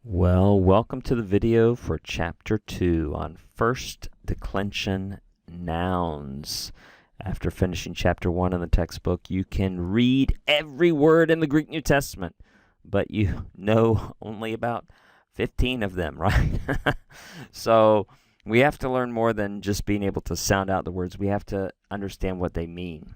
Well, welcome to the video for Chapter 2 on first declension nouns. After finishing Chapter 1 in the textbook, you can read every word in the Greek New Testament, but you know only about 15 of them, right? So we have to learn more than just being able to sound out the words. We have to understand what they mean.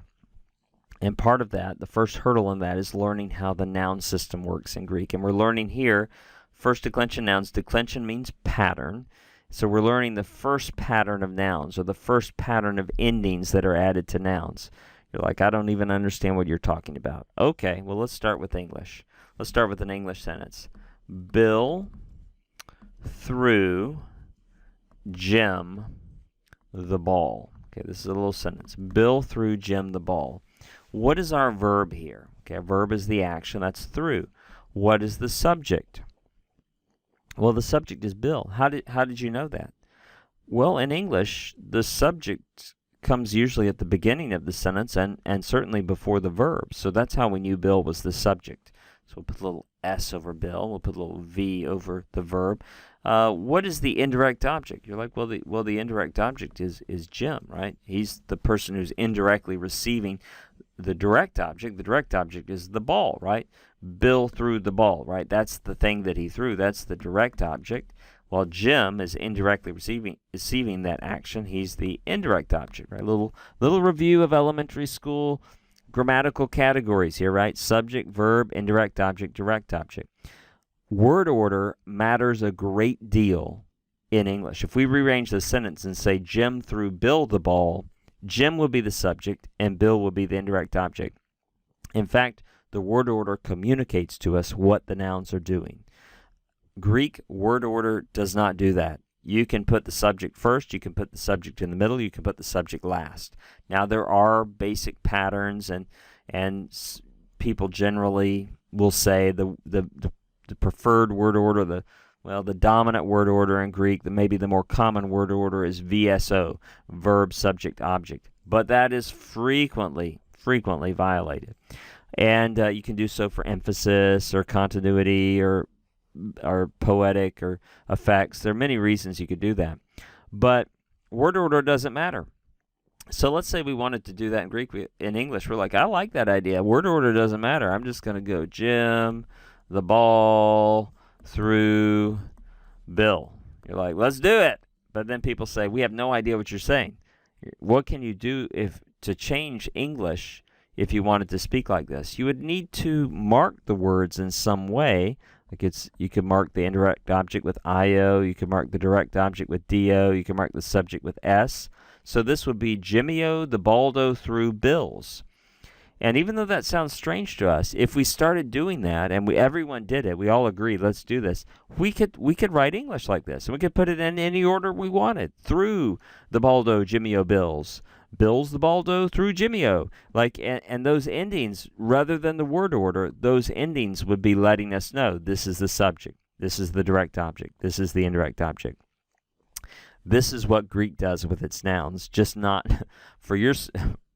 And part of that, the first hurdle in that, is learning how the noun system works in Greek. And we're learning here first declension nouns. Declension means pattern. So we're learning the first pattern of nouns, or the first pattern of endings that are added to nouns. You're like, I don't even understand what you're talking about. Okay, well, let's start with English. Let's start with an English sentence. Bill threw Jim the ball. Okay, this is a little sentence. Bill threw Jim the ball. What is our verb here? Okay, a verb is the action. That's threw. What is the subject? Well, the subject is Bill. How did you know that? Well, in English, the subject comes usually at the beginning of the sentence and certainly before the verb. So that's how we knew Bill was the subject. So we'll put a little S over Bill. We'll put a little V over the verb. What is the indirect object? You're like, well, the indirect object is Jim, right? He's the person who's indirectly receiving the direct object. The direct object is the ball, right? Bill threw the ball, right? That's the thing that he threw. That's the direct object. While Jim is indirectly receiving that action, he's the indirect object, right? Little review of elementary school grammatical categories here, right? Subject, verb, indirect object, direct object. Word order matters a great deal in English. If we rearrange the sentence and say Jim threw Bill the ball, Jim will be the subject and Bill will be the indirect object. In fact, the word order communicates to us what the nouns are doing. Greek word order does not do that. You can put the subject first, you can put the subject in the middle, you can put the subject last. Now, there are basic patterns, and people generally will say the preferred word order, the dominant word order in Greek, maybe the more common word order is VSO, verb, subject, object. But that is frequently violated. And you can do so for emphasis or continuity or poetic or effects. There are many reasons you could do that. But word order doesn't matter. So let's say we wanted to do that in Greek. In English, we're like, I like that idea. Word order doesn't matter. I'm just going to go Jim, the ball, threw Bill. You're like, let's do it. But then people say, we have no idea what you're saying. What can you do to change English if you wanted to speak like this? You would need to mark the words in some way. Like you could mark the indirect object with IO, you could mark the direct object with DO, you could mark the subject with S. So this would be Jimmy-O the Baldo threw Bills. And even though that sounds strange to us, if we started doing that and everyone did it, we all agreed, let's do this, we could write English like this, and we could put it in any order we wanted. Through the Baldo, Jimmy-O Bills. Bills the Baldo through Jimmy-O. And those endings, rather than the word order, those endings would be letting us know this is the subject, this is the direct object, this is the indirect object. This is what Greek does with its nouns, just not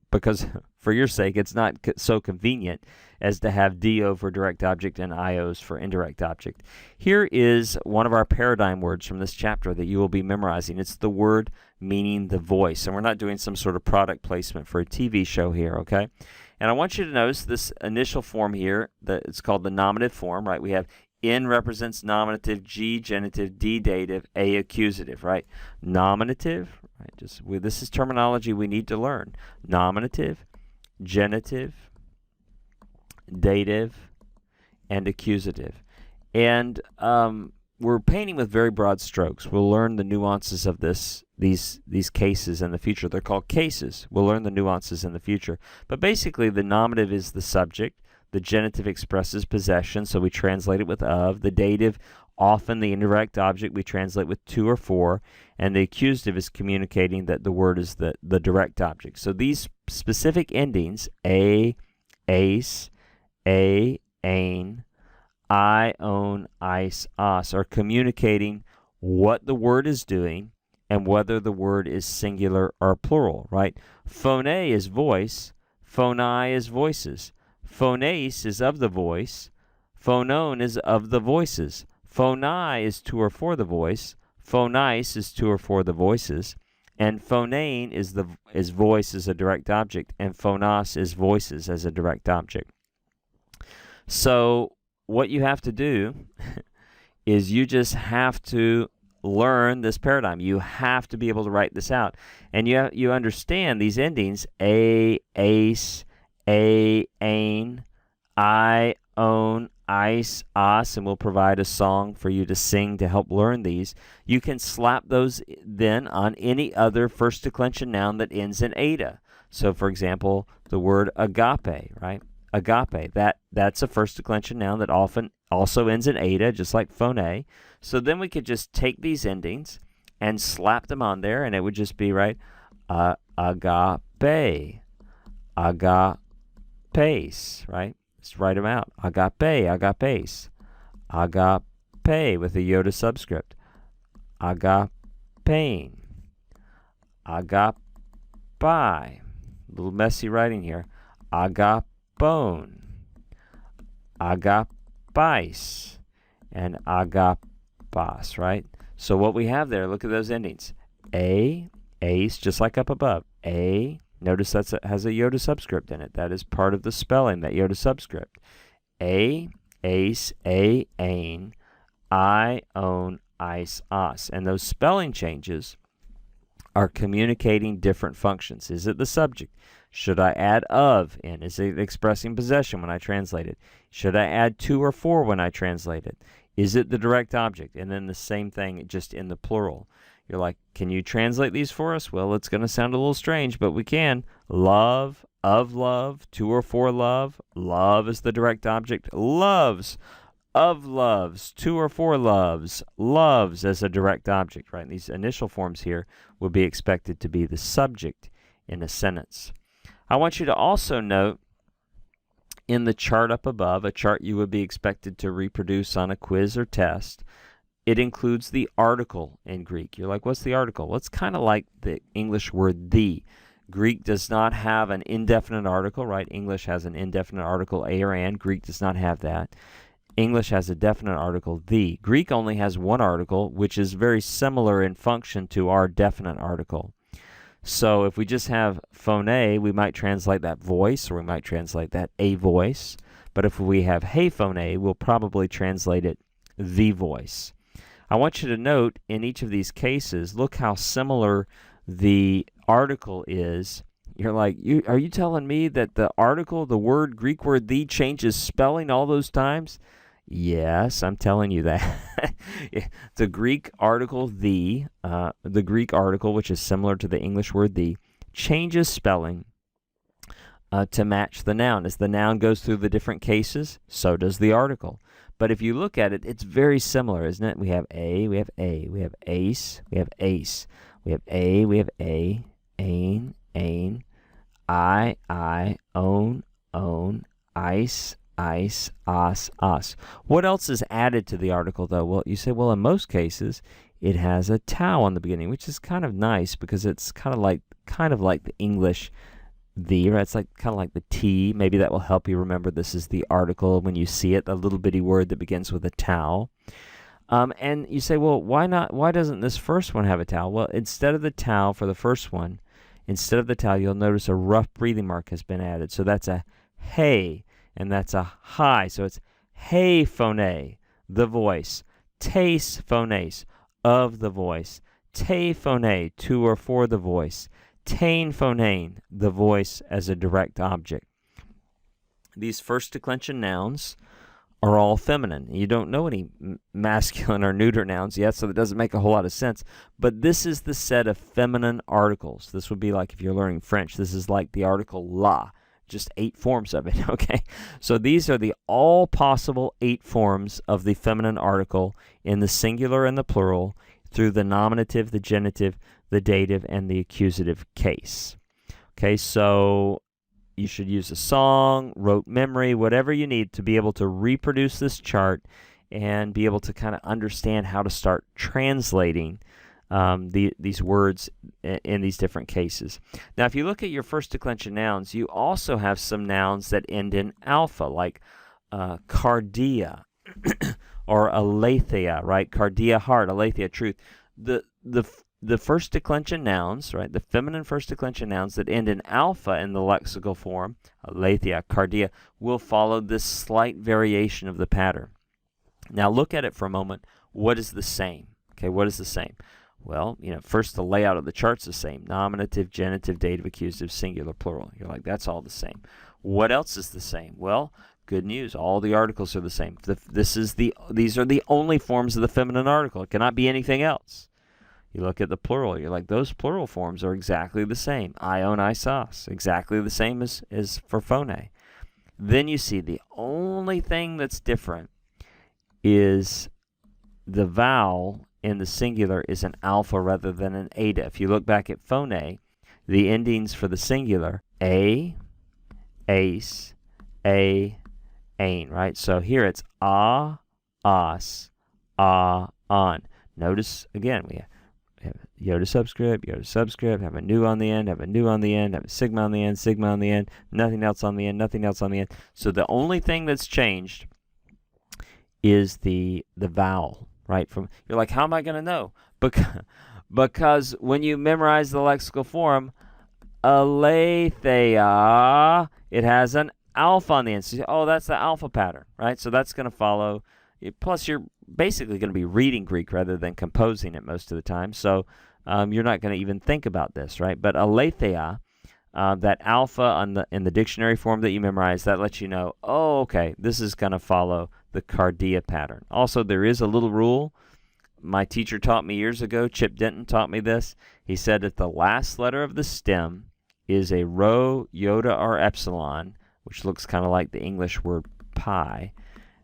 because for your sake, it's not so convenient as to have DO for direct object and IOs for indirect object. Here is one of our paradigm words from this chapter that you will be memorizing. It's the word meaning the voice. And we're not doing some sort of product placement for a TV show here, okay? And I want you to notice this initial form here, that it's called the nominative form, right? We have N represents nominative, G genitive, D dative, A accusative, right? Nominative, right? This is terminology we need to learn. Nominative, genitive, dative, and accusative. And we're painting with very broad strokes. We'll learn the nuances of these cases in the future. They're called cases. We'll learn the nuances in the future. But basically, the nominative is the subject. The genitive expresses possession, so we translate it with of. The dative, often the indirect object, we translate with to or for. And the accusative is communicating that the word is the direct object. So these specific endings, a, ace, a, ain, I, own, ice, os, are communicating what the word is doing and whether the word is singular or plural, right? Phone is voice, phonai is voices. Phones is of the voice, phonon is of the voices. Phoni is to or for the voice. Phonice is to or for the voices. And phonane is voice as a direct object, and phonos is voices as a direct object. So what you have to do is you just have to learn this paradigm. You have to be able to write this out. And you understand these endings, a, ace, a, ain, I, own, ice, os, and we'll provide a song for you to sing to help learn these. You can slap those then on any other first declension noun that ends in eta. So, for example, the word agape, right? Agape, that's a first declension noun that often also ends in eta, just like phone. So then we could just take these endings and slap them on there, and it would just be, right, agape, agapes, right? Let's write them out. Agape, agapes, agape with a iota subscript, agapein, agapi, a little messy writing here, agapone, agapis, and agapas, right? So what we have there, look at those endings. A, ace, just like up above. A, notice that has a iota subscript in it. That is part of the spelling, that iota subscript. A, ace, a, ain, I, own, ice, os. And those spelling changes are communicating different functions. Is it the subject? Should I add of in? Is it expressing possession when I translate it? Should I add to or for when I translate it? Is it the direct object? And then the same thing just in the plural. You're like, can you translate these for us? Well, it's going to sound a little strange, but we can. Love, of love, to or for love. Love is the direct object. Loves, of loves, to or for loves. Loves as a direct object, right? And these initial forms here would be expected to be the subject in a sentence. I want you to also note in the chart up above, a chart you would be expected to reproduce on a quiz or test, it includes the article in Greek. You're like, what's the article? Well, it's kind of like the English word the. Greek does not have an indefinite article, right? English has an indefinite article, a or an. Greek does not have that. English has a definite article, the. Greek only has one article, which is very similar in function to our definite article. So if we just have phone, we might translate that voice, or we might translate that a voice. But if we have hey phone, we'll probably translate it the voice. I want you to note in each of these cases, look how similar the article is. You're like, are you telling me that the article, the word, Greek word the, changes spelling all those times? Yes, I'm telling you that. The Greek article the Greek article, which is similar to the English word the, changes spelling to match the noun. As the noun goes through the different cases, so does the article. But if you look at it, it's very similar, isn't it? We have a, we have a, we have ace, we have ace, we have a, we have a, ain, I, own, ice, os. What else is added to the article, though? Well, you say, well, in most cases, it has a tau on the beginning, which is kind of nice because it's kind of like the English the, right? It's like kind of like the T. Maybe that will help you remember this is the article when you see it, the little bitty word that begins with a tau. And you say, well, why not? Why doesn't this first one have a tau? Well, instead of the tau for the first one, instead of the tau, you'll notice a rough breathing mark has been added. So that's a hey, and that's a hi. So it's hey phone, the voice. Tes phones, of the voice. Te phone, to or for the voice. Tain phonane, the voice as a direct object. These first declension nouns are all feminine. You don't know any masculine or neuter nouns yet, so that doesn't make a whole lot of sense. But this is the set of feminine articles. This would be like if you're learning French. This is like the article la, just 8 forms of it, okay? So these are the all possible 8 forms of the feminine article in the singular and the plural through the nominative, the genitive, the dative, and the accusative case. Okay, so you should use a song, rote memory, whatever you need to be able to reproduce this chart and be able to kind of understand how to start translating these words in these different cases. Now, if you look at your first declension nouns, you also have some nouns that end in alpha, like cardia or aletheia, right? Cardia, heart, aletheia, truth. The first declension nouns, right? The feminine first declension nouns that end in alpha in the lexical form, aletheia, cardia, will follow this slight variation of the pattern. Now look at it for a moment. What is the same? Okay, what is the same? Well, first the layout of the chart's the same. Nominative, genitive, dative, accusative, singular, plural. You're like, that's all the same. What else is the same? Well, good news. All the articles are the same. These are the only forms of the feminine article. It cannot be anything else. You look at the plural. You're like, those plural forms are exactly the same. Ion, isos, exactly the same as for phone. Then you see the only thing that's different is the vowel in the singular is an alpha rather than an eta. If you look back at phone, the endings for the singular, a, ace, a, ain, right? So here it's a, as, a, on. Notice, again, we have iota subscript, have a nu on the end, have a nu on the end, have a sigma on the end, sigma on the end, nothing else on the end, nothing else on the end. So the only thing that's changed is the vowel, right? You're like, how am I going to know? Because when you memorize the lexical form, aletheia, it has an alpha on the end. So, oh, that's the alpha pattern, right? So that's going to follow. Plus, you're basically going to be reading Greek rather than composing it most of the time. So you're not going to even think about this, right? But aletheia, that alpha in the dictionary form that you memorize, that lets you know, oh, okay, this is going to follow the cardia pattern. Also, there is a little rule. My teacher taught me years ago, Chip Denton taught me this. He said if the last letter of the stem is a rho, iota, or epsilon, which looks kind of like the English word pi,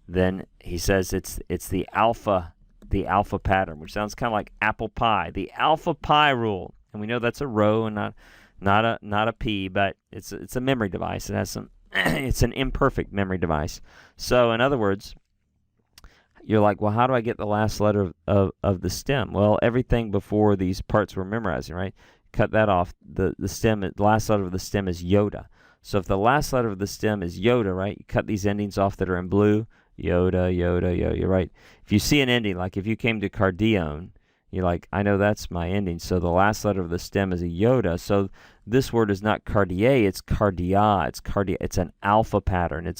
then he says it's the alpha pattern, which sounds kind of like apple pie, the alpha pi rule. And we know that's a rho and not a p, but it's a memory device. It has some it's an imperfect memory device. So in other words, you're like, well, how do I get the last letter of the stem? Well, everything before these parts we're memorizing, right? Cut that off. The last letter of the stem is iota. So if the last letter of the stem is iota, right? You cut these endings off that are in blue. Iota, right? If you see an ending, like if you came to cardione, you're like, I know that's my ending. So the last letter of the stem is a iota. So this word is not cardiae, it's cardia. It's an alpha pattern.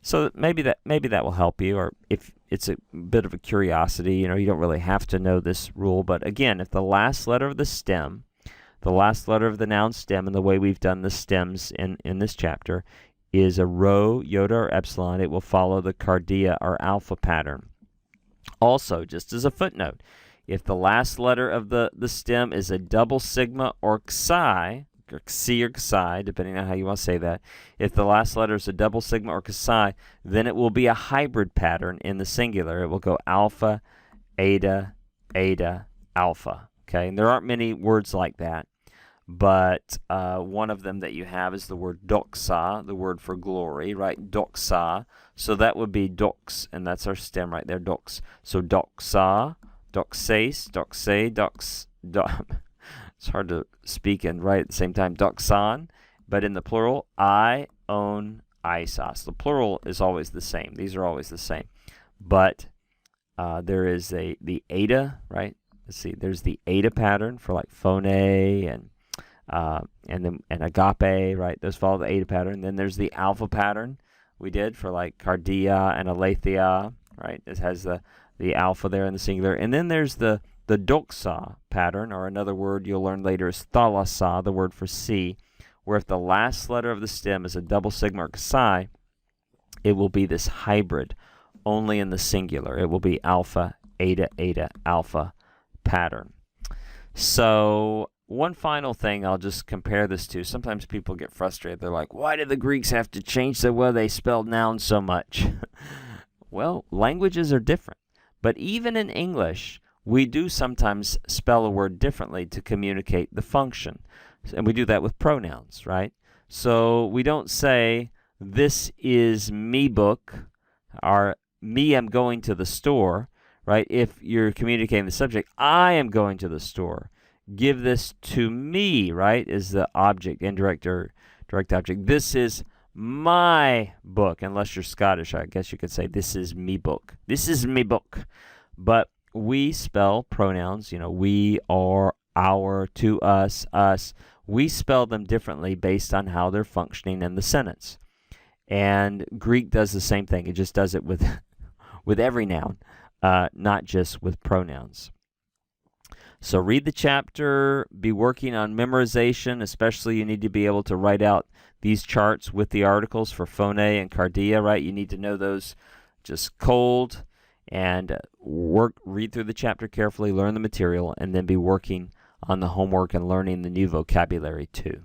So maybe that will help you, or if it's a bit of a curiosity, you don't really have to know this rule. But again, if the last letter of the stem, the last letter of the noun stem, and the way we've done the stems in this chapter, is a rho, iota, or epsilon, it will follow the cardia or alpha pattern. Also, just as a footnote, if the last letter of the stem is a double sigma or xi, or xi or xi, depending on how you want to say that, if the last letter is a double sigma or xi, then it will be a hybrid pattern in the singular. It will go alpha, eta, alpha. Okay, and there aren't many words like that. But one of them that you have is the word doxa, the word for glory, right? Doxa. So that would be dox, and that's our stem right there, dox. So doxa, doxase, doxe, it's hard to speak and write at the same time, doxan. But in the plural, I, own, isos. The plural is always the same. These are always the same. But there is the eta, right? Let's see, there's the eta pattern for like phone and agape, right? Those follow the eta pattern. Then there's the alpha pattern we did for like cardia and aletheia, right? It has the alpha there in the singular. And then there's the doxa pattern, or another word you'll learn later is thalassa, the word for C, where if the last letter of the stem is a double sigma or psi, it will be this hybrid only in the singular. It will be alpha, eta, alpha pattern. So one final thing I'll just compare this to. Sometimes people get frustrated. They're like, why did the Greeks have to change the way they spelled nouns so much? Well, languages are different. But even in English, we do sometimes spell a word differently to communicate the function. And we do that with pronouns, right? So we don't say, this is me book, or me am going to the store, right? If you're communicating the subject, I am going to the store. Give this to me, right, is the object, indirect or direct object. This is my book. Unless you're Scottish, I guess you could say, this is me book. This is me book. But we spell pronouns, we, are, our, to, us, us. We spell them differently based on how they're functioning in the sentence. And Greek does the same thing. It just does it with, with every noun, not just with pronouns. So read the chapter, be working on memorization, especially you need to be able to write out these charts with the articles for phone and cardia, right? You need to know those just cold, and read through the chapter carefully, learn the material, and then be working on the homework and learning the new vocabulary too.